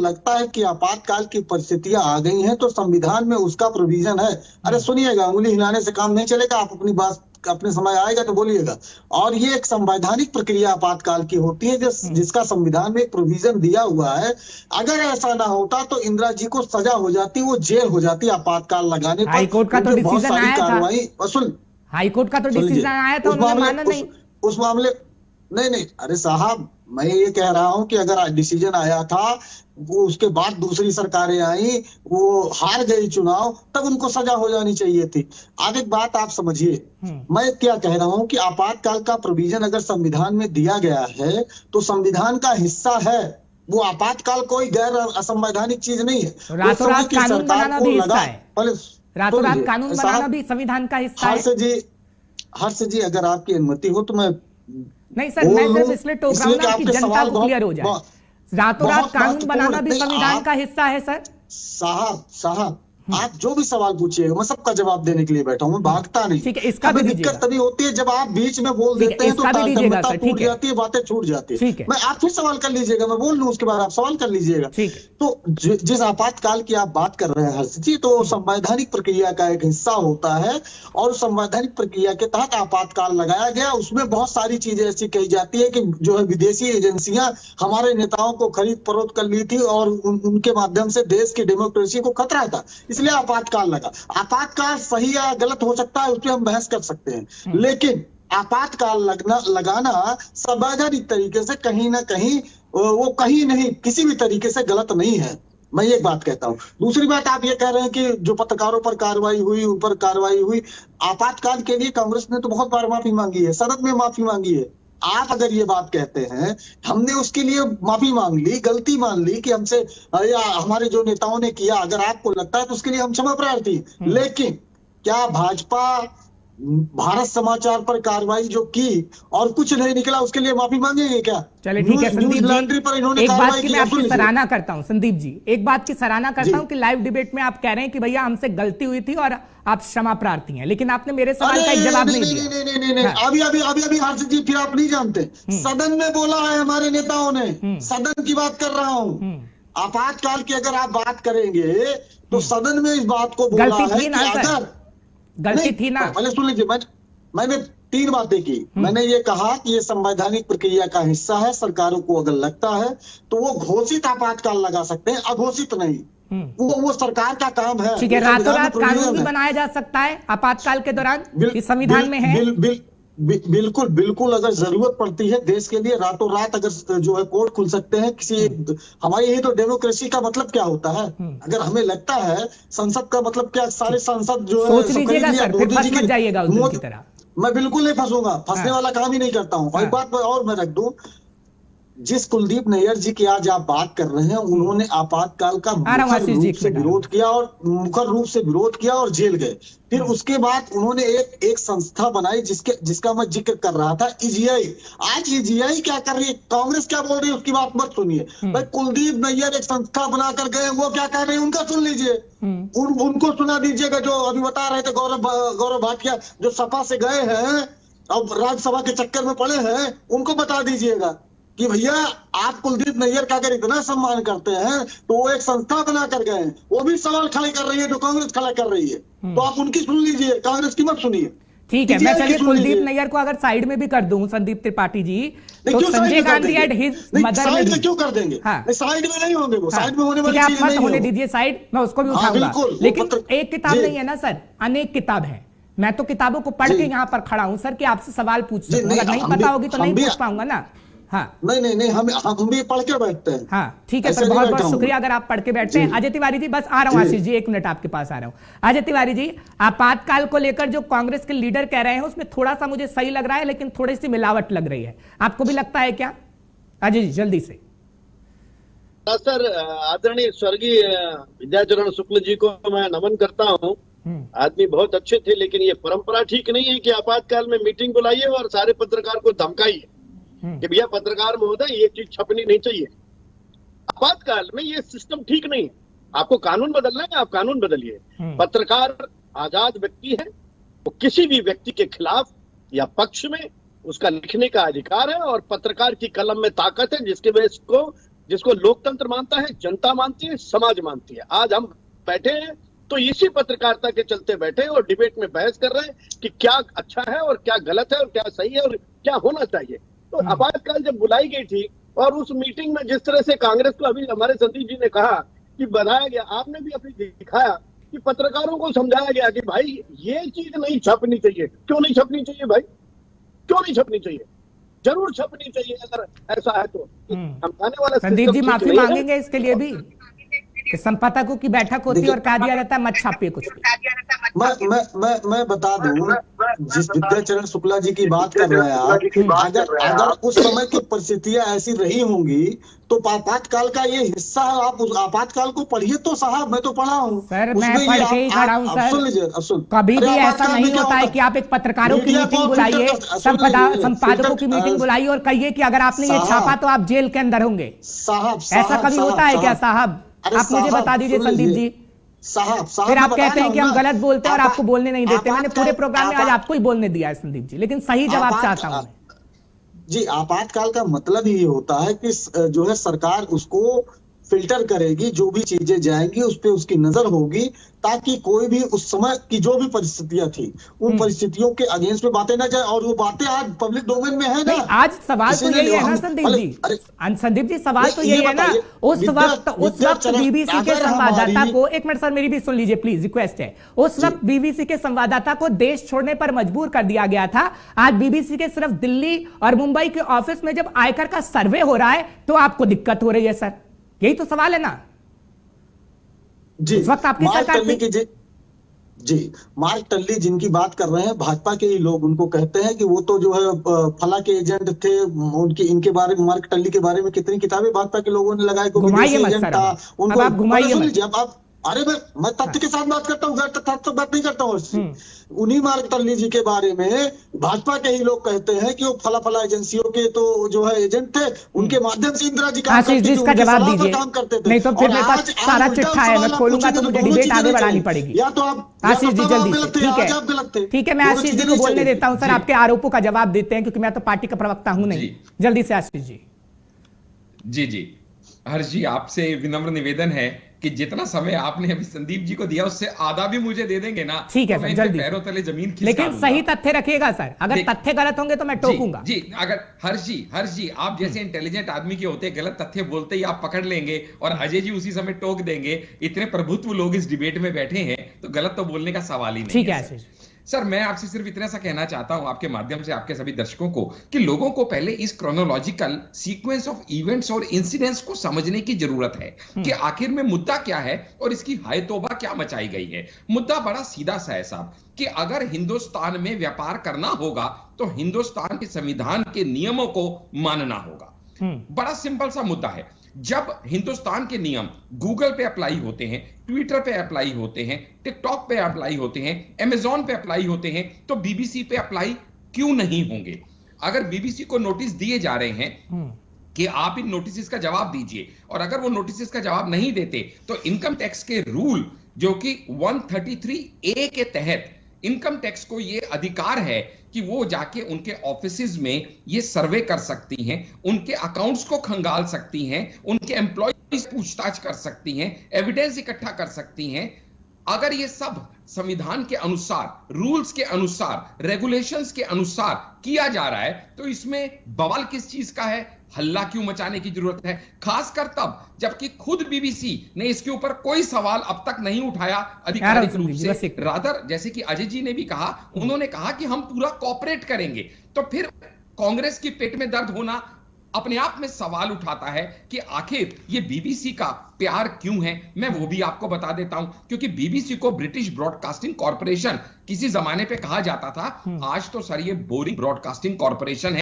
लगता है कि आपातकाल की परिस्थितियां आ गई हैं तो संविधान में उसका प्रोविजन है। अरे सुनिएगा, उंगली हिलाने से काम नहीं चलेगा, आप अपनी बात अपने समय आएगा तो बोलिएगा। और ये एक संवैधानिक प्रक्रिया आपातकाल की होती है जिसका संविधान में एक प्रोविजन दिया हुआ है। अगर ऐसा ना होता तो इंदिरा जी को सजा हो जाती, वो जेल हो जाती आपातकाल लगाने पर। हाईकोर्ट का तो बहुत डिसीजन सारी आया था, कार्रवाई सुन, हाईकोर्ट का तो डिसीजन आया था, उन्होंने माना नहीं। उस मामले नहीं, अरे साहब मैं ये कह रहा हूं कि अगर डिसीजन आया था, वो उसके बाद दूसरी सरकारें आई, वो हार गई चुनाव, तब उनको सजा हो जानी चाहिए थी। अब एक बात आप समझिए, मैं क्या कह रहा हूं कि आपातकाल का प्रोविजन अगर संविधान में दिया गया है तो संविधान का हिस्सा है। वो आपातकाल कोई गैर असंवैधानिक चीज नहीं है। रातों रात कानून बनाना भी हिस्सा है, रातों रात कानून बनाना भी संविधान का हिस्सा है। हर्ष जी अगर आपकी अनुमति हो तो मैं नहीं सर, मैं सिर्फ इसलिए टोक रहा हूं ना कि जनता को क्लियर हो जाए। रातों रात कानून बनाना भी संविधान का हिस्सा है सर। साहब आप जो भी सवाल पूछिएगा मैं सबका जवाब देने के लिए बैठा हूं, मैं भागता नहीं। ठीक है, इसका भी दिक्कत तभी होती है जब आप बीच में बोल देते हैं तो तारतम्यता टूट जाती है, बातें छूट जाती है। मैं आप फिर सवाल कर लीजिएगा, मैं बोल लूं उसके बाद आप सवाल कर लीजिएगा। तो जिस आपातकाल की आप बात कर रहे हैं हर्ष जी, तो संवैधानिक प्रक्रिया का एक हिस्सा होता है और संवैधानिक प्रक्रिया के तहत आपातकाल लगाया गया। उसमें बहुत सारी चीजें ऐसी कही जाती है कि जो है विदेशी एजेंसियां हमारे नेताओं को खरीद फरोख्त कर ली थी और उनके माध्यम से देश की डेमोक्रेसी को खतरा था, इसलिए आपातकाल लगा। आपातकाल सही या गलत हो सकता है, उस पर हम बहस कर सकते हैं, लेकिन आपातकाल लगाना संवैधानिक तरीके से कहीं ना कहीं वो कहीं नहीं किसी भी तरीके से गलत नहीं है। मैं एक बात कहता हूं। दूसरी बात, आप ये कह रहे हैं कि जो पत्रकारों पर कार्रवाई हुई, उन पर कार्रवाई हुई, आपातकाल के लिए कांग्रेस ने तो बहुत बार माफी मांगी है, सदन में माफी मांगी है। आप अगर ये बात कहते हैं, हमने उसके लिए माफी मांग ली, गलती मान ली कि हमसे या हमारे जो नेताओं ने किया, अगर आपको लगता है तो उसके लिए हम क्षमा प्रार्थी। लेकिन क्या भाजपा भारत समाचार पर कार्रवाई जो की और कुछ नहीं निकला उसके लिए माफी मांगेंगे क्या? चलिए ठीक है संदीप जी, पर इन्होंने एक बात की मैं आपकी सराहना करता हूं संदीप जी, एक बात की सराहना करता हूं कि लाइव डिबेट में आप कह रहे हैं कि भैया हमसे गलती हुई थी और आप क्षमा प्रार्थी हैं, लेकिन आपने मेरे सवाल का एक जवाब नहीं दिया। नहीं, अभी हर्ष जी फिर आप नहीं जानते, सदन में बोला है हमारे नेताओं ने, सदन की बात कर रहा हूं। आपातकाल की अगर आप बात करेंगे तो सदन में इस बात को बोला है कि अगर गलती थी ना, पहले सुन लीजिए, मैंने 3 बातें की। मैंने ये कहा कि ये संवैधानिक प्रक्रिया का हिस्सा है, सरकारों को अगर लगता है तो वो घोषित आपातकाल लगा सकते हैं, अघोषित नहीं। वो सरकार का काम है। ठीक है, रातों रात कानून भी बनाया जा सकता है आपातकाल के दौरान, इस संविधान में है। बिल्कुल अगर जरूरत पड़ती है देश के लिए, रातों रात अगर जो है कोर्ट खुल सकते हैं किसी हमारी, यही तो डेमोक्रेसी का मतलब क्या होता है। अगर हमें लगता है संसद का मतलब क्या, सारे सांसद जो है सोच लीजिएगा सर, फिर फंस मत जाइएगा उस दिन की तरह। मैं बिल्कुल नहीं फंसूंगा, फंसने वाला काम ही नहीं करता हूं। और एक बात और मैं रख दूं, जिस कुलदीप नैयर जी की आज आप बात कर रहे हैं, उन्होंने आपातकाल का मुखर रूप से विरोध किया और जेल गए। फिर उसके बाद उन्होंने एक संस्था बनाई जिसका मैं जिक्र कर रहा था, ईजीआई। आज ईजीआई क्या कर रही है, कांग्रेस क्या बोल रही है उसकी बात मत सुनिए भाई। कुलदीप नैयर एक संस्था बनाकर गए, वो क्या कर रहे हैं उनका सुन लीजिए, उनको सुना दीजिएगा। जो अभी बता रहे थे गौरव भाटिया, जो सपा से गए हैं अब राज्यसभा के चक्कर में पड़े हैं, उनको बता दीजिएगा कि भैया आप कुलदीप नैयर का अगर इतना सम्मान करते हैं तो वो एक संस्था बना कर गए हैं। वो भी सवाल खड़े कर रही है जो कांग्रेस खड़ा कर रही है, तो आप उनकी सुन लीजिए, कांग्रेस की मत सुनिए। ठीक है, मैं चलिए कुलदीप नैयर को अगर साइड में भी कर दूं संदीप त्रिपाठी जी, तो Sanjay Gandhi at his mother side में क्यों कर देंगे? साइड में नहीं होंगे वो, साइड में होने वाली चीज नहीं होने दीजिए साइड, मैं उसको भी उठाऊंगा। लेकिन एक किताब नहीं है ना सर, अनेक किताब है। मैं तो किताबों को पढ़ के यहाँ पर खड़ा हूं सर कि आपसे सवाल पूछ सकूं, अगर नहीं पता होगी तो नहीं पूछ पाऊंगा ना। हाँ नहीं हम भी पढ़ के बैठते हैं। हाँ ठीक है सर, बहुत बहुत शुक्रिया अगर आप पढ़ के बैठते हैं। अजय तिवारी जी, बस आ रहा हूँ आशीष जी, 1 मिनट आपके पास आ रहा हूँ। अजय तिवारी जी, आपातकाल को लेकर जो कांग्रेस के लीडर कह रहे हैं उसमें थोड़ा सा मुझे सही लग रहा है, लेकिन थोड़ी सी मिलावट लग रही है, आपको भी लगता है क्या? अजय जी जल्दी से। सर, आदरणीय स्वर्गीय विद्याचरण शुक्ल जी को मैं नमन करता हूँ। आदमी बहुत अच्छे थे, लेकिन ये परंपरा ठीक नहीं है कि आपातकाल में मीटिंग बुलाइए और सारे पत्रकार को धमकाइए कि भैया पत्रकार महोदय ये चीज छपनी नहीं चाहिए। आपातकाल में ये सिस्टम ठीक नहीं है। आपको कानून बदलना है, आप कानून बदलिए। पत्रकार आजाद व्यक्ति है, वो किसी भी व्यक्ति के खिलाफ या पक्ष में उसका लिखने का अधिकार है, और पत्रकार की कलम में ताकत है जिसके वजह को जिसको लोकतंत्र मानता है, जनता मानती है, समाज मानती है। आज हम बैठे हैं तो इसी पत्रकारिता के चलते बैठे और डिबेट में बहस कर रहे हैं कि क्या अच्छा है और क्या गलत है और क्या सही है और क्या होना चाहिए। तो आपातकाल जब बुलाई गई थी और उस मीटिंग में जिस तरह से कांग्रेस को अभी हमारे संदीप जी ने कहा कि बनाया गया, आपने भी अपनी दिखाया कि पत्रकारों को समझाया गया कि भाई ये चीज नहीं छपनी चाहिए। क्यों नहीं छपनी चाहिए भाई? क्यों नहीं छपनी चाहिए? जरूर छपनी चाहिए अगर ऐसा है तो। समझाने वाला संदीप जी माफी मांगेंगे इसके लिए भी कि संपादकों की बैठक होती है और कहा दिया जाता है मत छापिए कुछ भी। मैं बता दूं, जिस विद्याचरण शुक्ला जी की बात कर रहे हैं आप, अगर उस समय की परिस्थितियां ऐसी रही होंगी तो आपातकाल का ये हिस्सा है। आप उस आपातकाल को पढ़िए तो साहब, मैं तो पढ़ा हूँ सर, मैं पढ़ के ही खड़ा हूँ सर। सुन लीजिए, अब सुन, कभी भी ऐसा नहीं होता है कि आप एक पत्रकारों की मीटिंग बुलाइए, संपादकों की मीटिंग बुलाइए और कहिए कि अगर आपने ये छापा तो आप जेल के अंदर होंगे। साहब ऐसा कभी होता है क्या साहब? आप मुझे बता दीजिए संदीप जी। साहब फिर आप कहते हैं कि हम गलत बोलते हैं और आपको बोलने नहीं देते। मैंने पूरे प्रोग्राम में आज आपको ही बोलने दिया है संदीप जी, लेकिन सही जवाब चाहता हूं जी। आपातकाल का मतलब ही होता है कि जो है सरकार उसको फिल्टर करेगी, जो भी चीजें जाएंगी उस पे उसकी नजर होगी, ताकि कोई भी उस समय की जो भी परिस्थितियां थी उन परिस्थितियों के अगेंस्ट में बातें ना जाए। और वो बातें आज पब्लिक डोमेन में है ना। आज सवाल तो यही है ना संदीप जी, संदीप जी सवाल तो यही है ना। उस वक्त बीबीसी के संवाददाता को, एक मिनट सर मेरी भी सुन लीजिए प्लीज, रिक्वेस्ट है। उस वक्त बीबीसी के संवाददाता को देश छोड़ने पर मजबूर कर दिया गया था। आज बीबीसी के सिर्फ दिल्ली और मुंबई के ऑफिस में जब आयकर का सर्वे हो रहा है तो आपको दिक्कत हो रही है सर। यही तो सवाल है ना जी। उस वक्त आपकी सरकार जी मार्क टल्ली जिनकी बात कर रहे हैं, भाजपा के ही लोग उनको कहते हैं कि वो तो जो है फला के एजेंट थे। उनकी इनके बारे में, मार्क टल्ली के बारे में कितनी किताबें भाजपा के लोगों ने लगाई। एजेंट था उनको। अब अरे मैं तथ्य के साथ बात करता हूँ, तथ्य तो बात नहीं करता हूँ। उन्हीं मार्क टल्ली जी के बारे में भाजपा के ही लोग कहते हैं कि वो फला एजेंसियों के तो जो है एजेंट थे, उनके माध्यम से इंदिरा जी काम करते थे। नहीं तो फिर मेरे पास सारा चिट्ठा है, मैं खोलूंगा तो मुझे डिबेट आगे बढ़ानी पड़ेगी। या तो आप आशीष जी जल्दी से, ठीक है मैं आशीष जी को बोलने देता हूँ सर, आपके आरोपों का जवाब देते हैं क्योंकि मैं तो पार्टी का प्रवक्ता हूं नहीं। जल्दी से आशीष जी। जी हर्ष जी, आपसे विनम्र निवेदन है कि जितना समय आपने अभी संदीप जी को दिया उससे आधा भी मुझे दे देंगे ना, ठीक है तो मैं जल्दी पैरों तले जमीन खींच, लेकिन सही तथ्य रखिएगा सर। अगर तथ्य गलत होंगे तो मैं टोकूंगा। जी अगर हर्ष जी आप जैसे इंटेलिजेंट आदमी के होते गलत तथ्य बोलते ही आप पकड़ लेंगे और अजय जी उसी समय टोक देंगे। इतने प्रभुत्व लोग इस डिबेट में बैठे हैं तो गलत तो बोलने का सवाल ही नहीं। ठीक है सर, मैं आपसे सिर्फ इतना सा कहना चाहता हूं आपके माध्यम से आपके सभी दर्शकों को कि लोगों को पहले इस क्रोनोलॉजिकल सीक्वेंस ऑफ इवेंट्स और इंसिडेंट्स को समझने की जरूरत है कि आखिर में मुद्दा क्या है और इसकी हाय तौबा क्या मचाई गई है। मुद्दा बड़ा सीधा सा है साहब कि अगर हिंदुस्तान में व्यापार करना होगा तो हिंदुस्तान के संविधान के नियमों को मानना होगा। बड़ा सिंपल सा मुद्दा है। जब हिंदुस्तान के नियम गूगल पे अप्लाई होते हैं, ट्विटर पे अप्लाई होते हैं, टिकटॉक पे अप्लाई होते हैं, अमेजॉन पे अप्लाई होते हैं, तो बीबीसी पे अप्लाई क्यों नहीं होंगे? अगर बीबीसी को नोटिस दिए जा रहे हैं कि आप इन नोटिस का जवाब दीजिए और अगर वो नोटिस का जवाब नहीं देते तो इनकम टैक्स के रूल जो कि 133A के तहत इनकम टैक्स को ये अधिकार है कि वो जाके उनके ऑफिसेज में ये सर्वे कर सकती हैं, उनके अकाउंट्स को खंगाल सकती हैं, उनके एम्प्लॉयज पूछताछ कर सकती हैं, एविडेंस इकट्ठा कर सकती हैं। अगर ये सब संविधान के अनुसार, रूल्स के अनुसार, रेगुलेशंस के अनुसार किया जा रहा है तो इसमें बवाल किस चीज का है? हल्ला क्यों मचाने की जरूरत है? खासकर तब जबकि खुद बीबीसी ने इसके ऊपर कोई सवाल अब तक नहीं उठाया आधिकारिक रूप से। रादर जैसे कि अजय जी ने भी कहा, उन्होंने कहा कि हम पूरा कोऑपरेट करेंगे। तो फिर कांग्रेस की पेट में दर्द होना अपने आप में सवाल उठाता है कि आखिर ये बीबीसी का प्यार क्यों है। मैं वो भी आपको बता देता हूं, क्योंकि बीबीसी को ब्रिटिश ब्रॉडकास्टिंग कॉर्पोरेशन किसी जमाने पे कहा जाता था। आज तो सर ये बोरिंग ब्रॉडकास्टिंग कॉर्पोरेशन है।